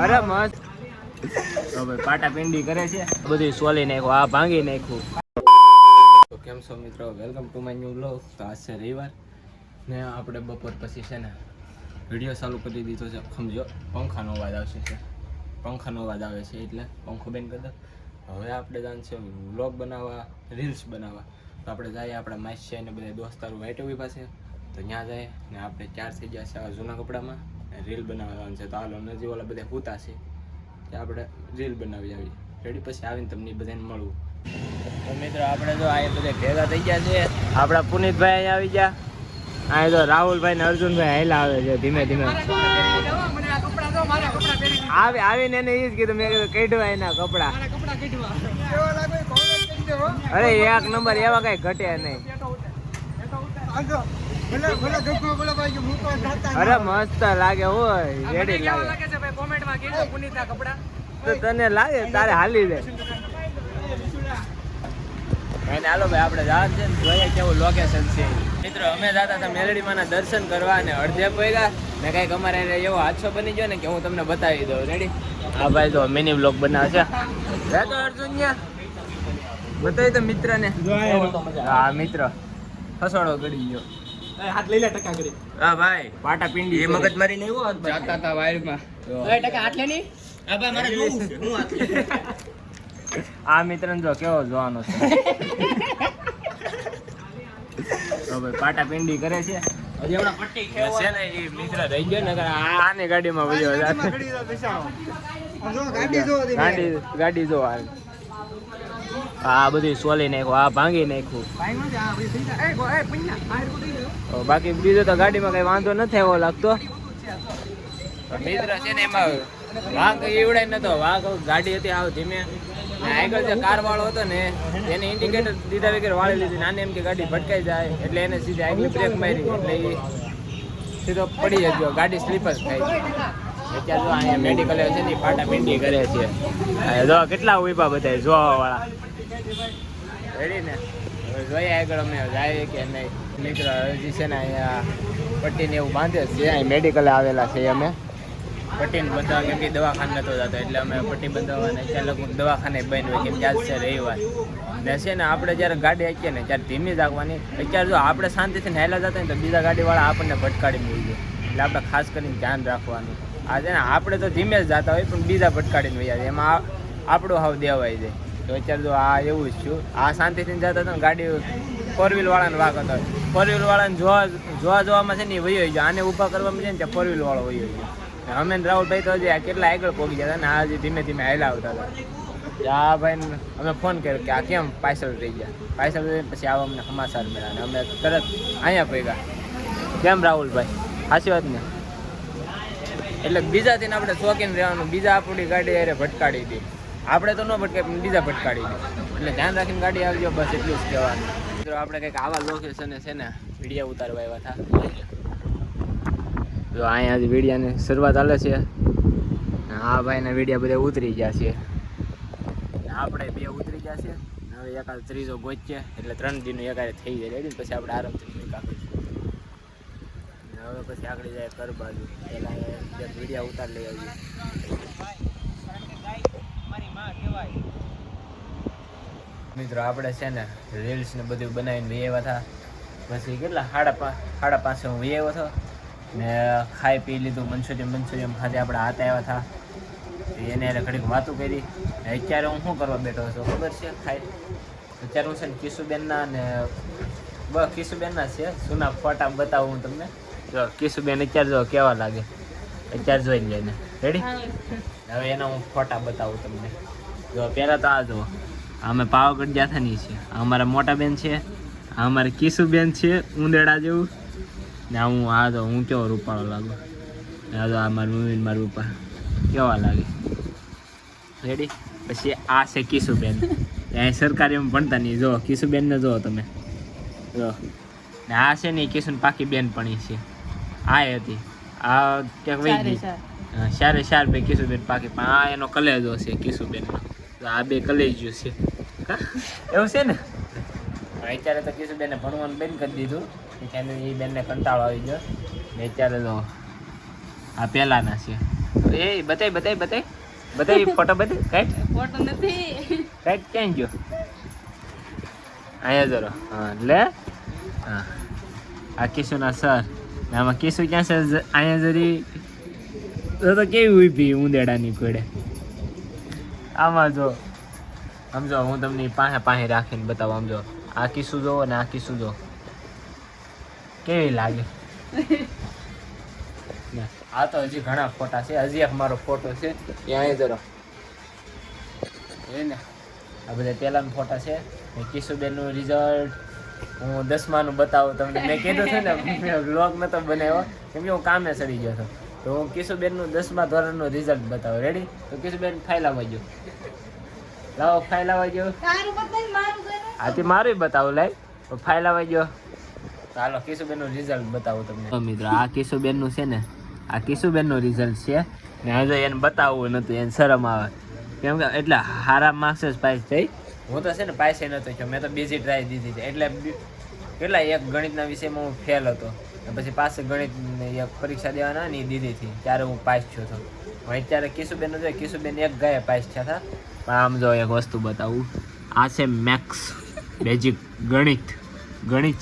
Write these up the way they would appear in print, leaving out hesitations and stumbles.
અરે મસ્ત પાટા પિંડી કરે છે બધું સોલી નાખ્યું આ ભાંગી નાખ્યું. તો કેમ છો મિત્રો, welcome to my new vlog. તો આજ છે રવિવાર ને આપણે બપોર પછી છે ને વિડીયો ચાલુ કરી દીધો છે. સમજો પંખાનો અવાજ આવશે છે, પંખાનો અવાજ આવે છે એટલે પંખો બંધ કરી દો. હવે આપણે જાણ છે વ્લોગ બનાવવા, રીલ્સ બનાવવા. તો આપણે જઈએ આપણા માસી ને બધા દોસ્તારો વાઈટવી પાસે, તો ત્યાં જાય ને આપણે 4 થઈ ગયા છે આ જૂના કપડામાં રીલ બનાવવા જવાનું છે. તો હાલો નજી ઓલા બધા પૂતા છે કે આપણે રીલ બનાવી આવીએ. રેડી, પછી આવીને તમને બધાને મળવું. તો મિત્રો આપણે જો આ બધા ભેગા થઈ ગયા છે. આપણા પુનિતભાઈ અહીંયા આવી ગયા. આ તો રાહુલભાઈ ને અર્જુનભાઈ હેલા આવે છે ધીમે ધીમે. આવીને એને એ જ કીધું, મેં કીધું કાઢવા એના કપડા. અરે એક નંબર, એવા કઈ ઘટે નહીં. અરે મસ્ત લાગે હોય, રેડી લાગે. તો તને લાગે તારે હાલી દે. હાલો ભાઈ આપણે જાત છે ને જોઈએ કેવું લોકેશન છે. મિત્રો અમે જતા હતા મેલડીમાંના દર્શન કરવા અને અડધે પૈગા ને કઈક અમારે એવો હાદસો બની ગયો ને કે હું તમને બતાવી દઉં. રેડી, હા ભાઈ તો મિની બ્લોગ બનાવે છે. તો અર્જુન બતાવી તો મિત્ર ને. હા મિત્ર ફસવાડો ગળી ગયો. હાથ લઈ લે ટકા કરી. હા ભાઈ પાટા પિંડી એ મગજ મારી નહીં હો. જાતા હતા વાયરમાં. એ ટકા હાથ લે ની. હા ભાઈ મારે જોવું છે. હું હાથ લે. આ મિત્રને જો કેવો જોવાનો છે. તો ભાઈ પાટા પિંડી કરે છે. હજી હમણાં પટ્ટી ખેવા છે ને એ મિત્ર રહી ગયો ને આની ગાડીમાં વયો ગાડી જો આ બધી સોલી નાખ્યું, આ ભાંગી નાખ્યું. બાકી બીજું તો ગાડીમાં કઈ વાંધો નથી એવો લાગતો. મિત્ર છે ને એમાં વાઘ એવડાય નતો. વાઘ ગાડી હતી આવ ધીમે, આગળ જે કાર વાળો હતો ને એને ઇન્ડિકેટર દીધા વગર વાળી લીધી. નાની એમ કે ગાડી ભટકાઈ જાય એટલે એને સીધી આગળ બ્રેક મારી એટલે એ સીધો પડી જજો, ગાડી સ્લીપ જ થાય. અત્યારે જો અહીંયા મેડિકલ છે ને પાટા પિંડી કરે છે. જો કેટલા ઉભા બધા જોવા વાળા. રેડી ને જોઈએ આગળ અમે જાય કે નહીં. મિત્ર હજી છે ને અહીંયા પટ્ટીને એવું બાંધે છે. અહીં મેડિકલે આવેલા છે અમે પટ્ટીને બંધાવવા, કેમ કે દવાખાને નતો જતો એટલે અમે પટ્ટી બંધાવવાને ત્યાં લગભગ દવાખાને બંધ હોય કેમ કે આજ છે રવિવાર. ને છે ને આપણે જ્યારે ગાડી હાકીએ ને ત્યારે ધીમી રાખવાની. અત્યારે જો આપણે શાંતિથી હેલા જતા ને તો બીજા ગાડીવાળા આપણને ભટકાડી મૂકી જાય એટલે આપણે ખાસ કરીને ધ્યાન રાખવાનું. આ છે ને આપણે તો ધીમે જ જતા હોય પણ બીજા ભટકાડીને વહી જાય એમાં આપણું હાવ દેવાઈ જાય. તો અત્યારે જો આ એવું જ થયું. આ શાંતિથી જતા હતા ને ગાડી ફોર વ્હીલ વાળાને વાગ હતો. ફોર વ્હીલ વાળાને જોવામાં છે ને એ વયો ગયો. આને ઊભા કરવામાં છે ને ત્યાં ફોર વ્હીલ વાળો વયો ગયો. અમે રાહુલભાઈ તો હજી કેટલા આગળ પહોંચી ગયા હતા ને આ હજી ધીમે ધીમે હેલા આવતા હતા. આ ભાઈને અમે ફોન કર્યો કે આ કેમ પાછળ રહી ગયા. પાછળ રહીને પછી આવા અમને સમાચાર મળ્યા ને અમે તરત અહીંયા પગ્યા. કેમ રાહુલભાઈ, સાચી વાત ને? એટલે બીજાથી આપણે શોખીન રહેવાનું. બીજા આપણી ગાડી અરે ભટકાડી દે, આપણે તો ન ભટકાય પણ બીજા ભટકાડી દે. એટલે ધ્યાન રાખીને ગાડી આવજો, બસ એટલું જ કહેવાનું. મિત્રો આપણે કંઈક આવા લોકેશને છે ને વિડીયો ઉતારવા આવ્યા હતા. તો અહીંયા વિડીયાની શરૂઆત ચાલે છે. આ ભાઈના વિડીયા બધા ઉતરી ગયા છે, આપણે બે ઉતરી ગયા છે. હવે એકાદ ત્રીજો ગોચીએ એટલે 3 દિનનું એકાદ થઈ જાય. રેડી, પછી આપણે આરામથી કાપીશું. હવે પછી આગળ જાય કર બાજુ પહેલાં વિડીયા ઉતાર લઈ આવીએ. મિત્રો આપણે છે ને રીલ્સ ને બધું બનાવીને વહી આવ્યા હતા. પછી કેટલા 5:30 હું વહી આવ્યો હતો ને ખાઈ પી લીધું. મંચુરિયમ ખાતે આપણે હાથ આવ્યા હતા. એને ઘડીક વાતું કરી. અત્યારે હું શું કરવા બેઠો છું ખબર છે? અત્યારે હું છે ને કિશુબેનના ને કિશુબેનના છે જૂના ફોટા બતાવું હું તમને. જો કિશુબેન અત્યારે જો કેવા લાગે અત્યારે જોઈને લઈને. રેડી, હવે એના હું ફોટા બતાવું તમને. જો પહેલાં તો આ જુઓ, અમે પાવાગઢ ગયા હતા ની છે. આ અમારા મોટા બેન છે, આ અમારે કિશુબેન છે ઉંદેડા જેવું ને. હું આ તો હું કેવો રૂપાળો લાગુ. આ તો આ મારી મમ્મી મારા પપ્પા કેવા લાગે. રેડી, પછી આ છે કિશુબેન. ત્યાં સરકારીમાં ભણતા નહીં. જો કિશુબેનને જુઓ તમે, જો ને આ છે ને કિશુન પાકી બેન પણ છે. આ હતી આ ક્યાંક વહી ગઈ. સારે ભાઈ કિશુબેન પાકી, પણ આ એનો કલેજો છે કિશુબેનનો. આ બે કલેજો છે એવું છે ને. અત્યારે તો કિશુબેનને ભણવાનું બંધ કરી દીધું. એ બેનને કંટાળો આવી ગયો ને અત્યારે તો આ પહેલાના છે. એ બતાય ફોટો બતાય કાંઈ ફોટો નથી. કાંઈ ક્યાં ગયો? અહીંયા જરો. હા લે હા આ કિશુના સર. આમાં કિશુ ક્યાં છે? અહીંયા જરી તો કેવી ઊભી ઉંદેડાની કોડે. આમાં જો સમજો હું તમને પાસે રાખીને બતાવું. સમજો આ કિસ્સું જોવો ને આ કિસ્સું જો કેવી લાગે. આ તો હજી ઘણા ફોટા છે. હજી એક મારો ફોટો છે ત્યાં જરો ને આ બધા પહેલાના ફોટા છે. કિશુબેનનું રિઝલ્ટ હું 10માનું બતાવું તમને. મેં કીધું છે ને મેં વ્લોગ નતો બનાવ્યો કેમ કે હું કામે ચડી ગયો હતો. તો હું કિશુબેનનું 10મા ધોરણનું રિઝલ્ટ બતાવું. રેડી? તો કિશુબેન ફાઇલ આવવા ગયો. લાવો ફાઇલ આવવા ગયો. આથી મારું બતાવું લાઈ તો ફાઇલ આવવા ગયો. ચાલો કિશુબેનનું રિઝલ્ટ બતાવું તમને. મિત્રો આ કિશુબેનનું છે ને આ કિશુબેનનું રિઝલ્ટ છે ને હજુ એને બતાવવું નહોતું. એને શરમ આવે કેમ કે એટલે સારા માર્ક્સ જ પાસ થઈ. હું તો છે ને પાસ નહોતો થયો. મેં તો બીજી ટ્રાય દીધી હતી. એટલે કેટલા એક ગણિતના વિષયમાં હું ફેલ હતો. પછી પાસે ગણિત એક પરીક્ષા દેવાના ને એ દીધી હતી ત્યારે હું પાસ થયો હતો. અત્યારે કિશુબેનનું જોઈએ. કિશુબેન એક ગાયે પાસ થયા હતા. પણ આમ જો એક વસ્તુ બતાવું. આ છે મેક્સ બેઝિક ગણિત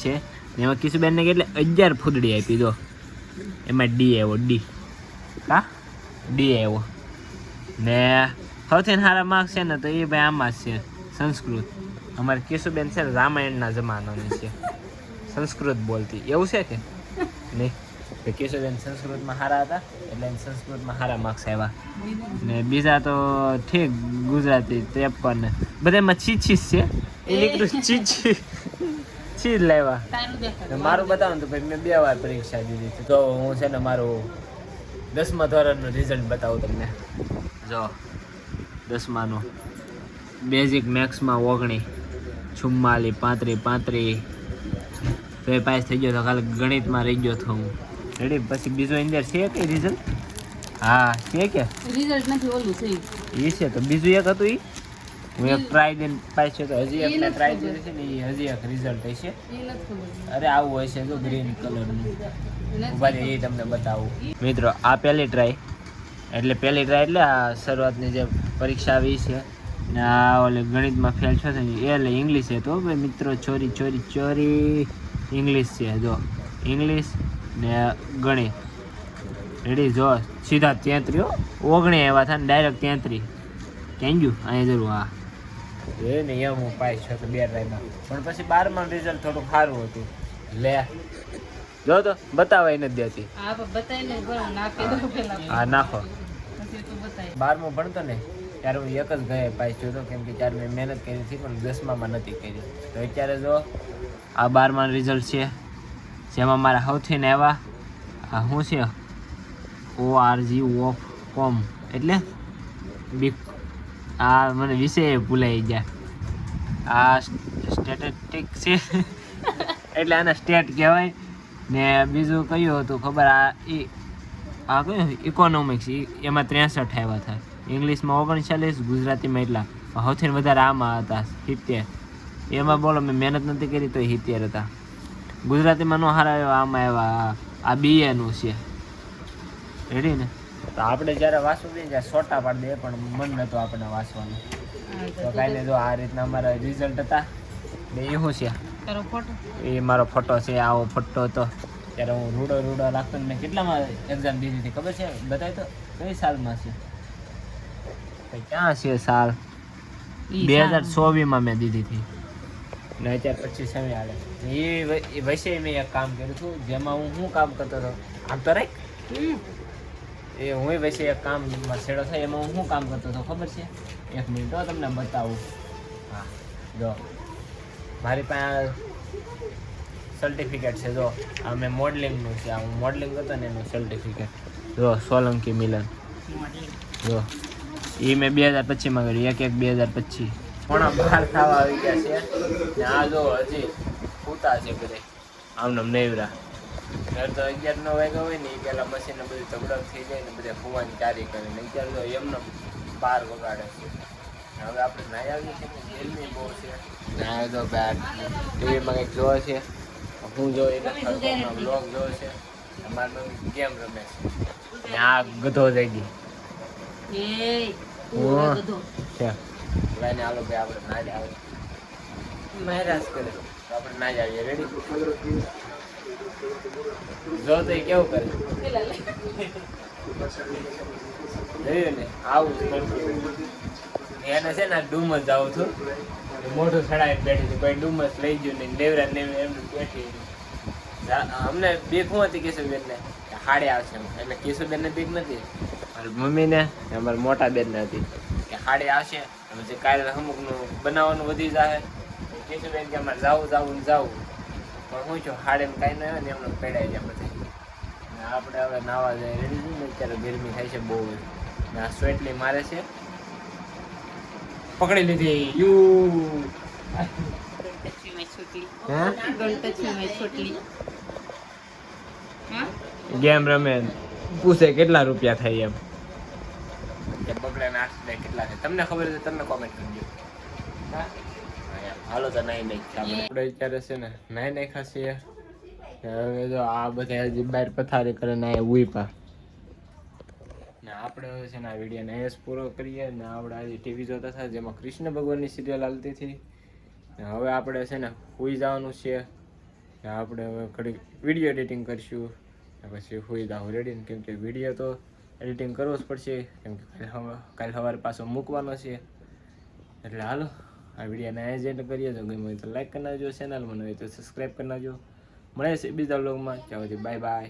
છે. એમાં કિશુબેનને કેટલે 11 ફૂદડી આપી દો. એમાં ડી આવ્યો. ડી આવ્યો ને સૌથી સારા માર્ક્સ છે ને તો એ ભાઈ આમાં જ છે સંસ્કૃત. અમારે કિશુબેન છે ને રામાયણના જમાનાની છે. સંસ્કૃત બોલતી એવું છે કે નહીં? તો કિશુબેન સંસ્કૃતમાં સારા હતા એટલે એને સંસ્કૃતમાં સારા માર્ક્સ આવ્યા. ને બીજા તો ઠીક ગુજરાતી 53 બધામાં છીછીસ છે. એ નીકળું ચીજ લાવ્યા. મારું બતાવું તો ભાઈ મેં 2 વાર પરીક્ષા દીધી હતી. તો હું છે ને મારું 10મા ધોરણનું રિઝલ્ટ બતાવું તમને. જો 10માનું બેઝિક મેક્સમાં 19 44 35 તો એ પાસ થઈ ગયો હતો. ખાલી ગણિતમાં રહી ગયો હતો હું. રેડી? પછી બીજો અંદર છે કે રિઝલ્ટ? હા છે કે રિઝલ્ટ નથી ઓલું છે એ છે. તો બીજું એક હતું એ હું એક ટ્રાય દઈને પાસ છે. તો હજી એક ટ્રાય દીધી છે ને એ હજી એક રિઝલ્ટ હશે. અરે આવું હોય છે જો ગ્રીન કલરનું. ઉભા એ તમને બતાવું. મિત્રો આ પહેલી ટ્રાય એટલે આ શરૂઆતની જે પરીક્ષા આવી છે ને આ ઓલે ગણિતમાં ફેલ છો ને એ એટલે ઇંગ્લિશ છે. તો ભાઈ મિત્રો ચોરી ઇંગ્લિશ છે. જો ઇંગ્લિશ ને ગણિત. રેડી? જો સીધા 33 19 એવા થાય ને ડાયરેક્ટ 33 ક્યાં ગયું અહીંયા જરૂર. હા એ ને એમ હું પાસ છો તો 2 ટ્રાયમાં. પણ પછી 12માં રિઝલ્ટ થોડું સારું હતું. લે જો તો બતાવાય નથી દેતી. હા નાખો. 12મું ભણતો ને ત્યારે હું એક જ ગયા પાસ થયો હતો કેમ કે ત્યારે મેં મહેનત કરી હતી પણ 10મામાં નથી કરી. તો અત્યારે જો આ 12માં રિઝલ્ટ છે જેમાં મારા સૌથી ને એવા આ શું છે ORG એટલે બી આ મને વિષય ભૂલાઈ ગયા. આ સ્ટેટિસ્ટિક છે એટલે આને સ્ટેટ કહેવાય. ને બીજું કયું હતું ખબર? આ કયું ઇકોનોમિક્સ. એમાં 63 આવ્યા હતા. ઇંગ્લિશમાં 39, ગુજરાતીમાં એટલા. સૌથી વધારે આમાં હતા 70. એમાં બોલો મેં મહેનત નથી કરી તો 70 હતા. ગુજરાતીમાં નો હારા આવ્યા. આમાં આવ્યા આ BA નું છે. રેડી ને? તો આપણે જ્યારે વાંચવું દઈએ ત્યારે છોટા પાડી દઈએ પણ મન નહોતું આપણે વાંચવાનું. તો કાંઈ નહીં. જો આ રીતના અમારા રિઝલ્ટ હતા. ને એ શું છે? એ મારો ફોટો છે. આવો ફોટો હતો ત્યારે હું રૂડો લાગતો ને મેં કેટલામાં એક્ઝામ દીધી હતી ખબર છે? બતાવી તો કઈ સાલમાં છે? ક્યાં છે સાલ? 2024માં મેં દીધી હતી ને અત્યારે 25 હાલે. એ વિષય મેં એક કામ કર્યું હતું જેમાં હું શું કામ કરતો હતો આમ તો રાખ એ હું વિષય એક કામમાં છેડો થાય એમાં હું શું કામ કરતો હતો ખબર છે? 1 મિનિટ તો તમને બતાવું. હા જો મારી પાસે સર્ટિફિકેટ છે. જો આ મેં મોડલિંગનું છે. આ હું મોડલિંગ કરતો ને એનું સર્ટિફિકેટ. જો સોલંકી મિલન. જો એ મેં 2025માં કર્યું. 1/1/2025 પોણા 12 થવા આવી ગયા છે ને આ જો હજી પૂતા છે બધે આમનામ નેવરા. તો 11 વાગ્યા હોય ને એ પહેલાં મશીનને બધું તબડક થઈ જાય ને બધા ફૂવાની ચારી કરે ને અત્યારે તો એમને 12 વગાડે છે. હવે આપણે નાઈ આવીએ છીએ ને ગેલની બહુ છે. નાય તો બેટ ટીવીમાં કંઈક જોવે છે. હું જો એને બ્લોગ જોવે છે અમારી મમ્મી ગેમ રમે છે ને આ ગધો થઈ ગઈ એ તું ઓહ. હવે બધો ક્યાં ભાઈ ને હાલો ભાઈ આપણે ના જ આવે મહેરાજ કરે તો આપણે ના જ આવીએ રેડી જો તો એ કેવું કરે પેલા લે જોયું ને આવું જ કરતું એને છે ને ડુમસ જાઉં છું મોઢું ચડાવીને બેઠી છે કોઈ ડુમસ લઈ ગયું નહીં નેવરા નેવરા એમનું બેઠી અમને બીક શું હતી કેશુબેન ને હાડે આવશે એમ. એટલે કેશુબેન ને બીક નથી મારી મમ્મી ને અમારા મોટા બેન ને હતી કે હાડે આવશે પછી કાલે અમુક નું બનાવવાનું વધી જાય કેશુબેન કે અમારે જાવું જાવું ને જાવું પણ હું છું હાડે કાંઈ ન હોય ને એમને પેડાઈ જાય પછી ને આપણે હવે નાવા જાય રેડી છે ને અત્યારે ગરમી થાય છે બહુ ને આ સ્વેટલી મારે છે પકડી લીધી યુ ગણતરી માં છોટલી હે ગણતરી માં છોટલી હા ગેમ રમે પૂછે કેટલા રૂપિયા થાય એમ કે બગડે ને 8 કેટલા થાય તમને ખબર છે તમે કોમેન્ટ કરજો હા હાલો તો નહીં આપણે અત્યારે છે ને નહીં ખાસી હવે જો આ બધા હજી બહાર પથારી કરે ને આ ઉઈપા ને આપણે હવે છે ને આ વિડીયો ને જ પૂરો કરીએ ને આપણે આજે ટીવી જોતા હતા જેમાં કૃષ્ણ ભગવાનની સિરિયલ આવતી હતી ને હવે આપણે છે ને સુઈ જવાનું છે ને આપણે હવે ઘડી વિડીયો એડિટિંગ કરીશું ને પછી સુઈ જાવ રેડી ને કેમ કે વિડીયો તો એડિટિંગ કરવો જ પડશે કેમ કે કાલે સવારે પાછો મૂકવાનો છે એટલે હાલો આ વિડીયોને જ એન્ડ કરીએ તો ગમે હોય તો લાઈક કરી નાખજો ચેનલ મને હોય તો સબસ્ક્રાઈબ કરી નાખજો મળે છે બીજા વ્લોગમાં ત્યાં સુધી બાય બાય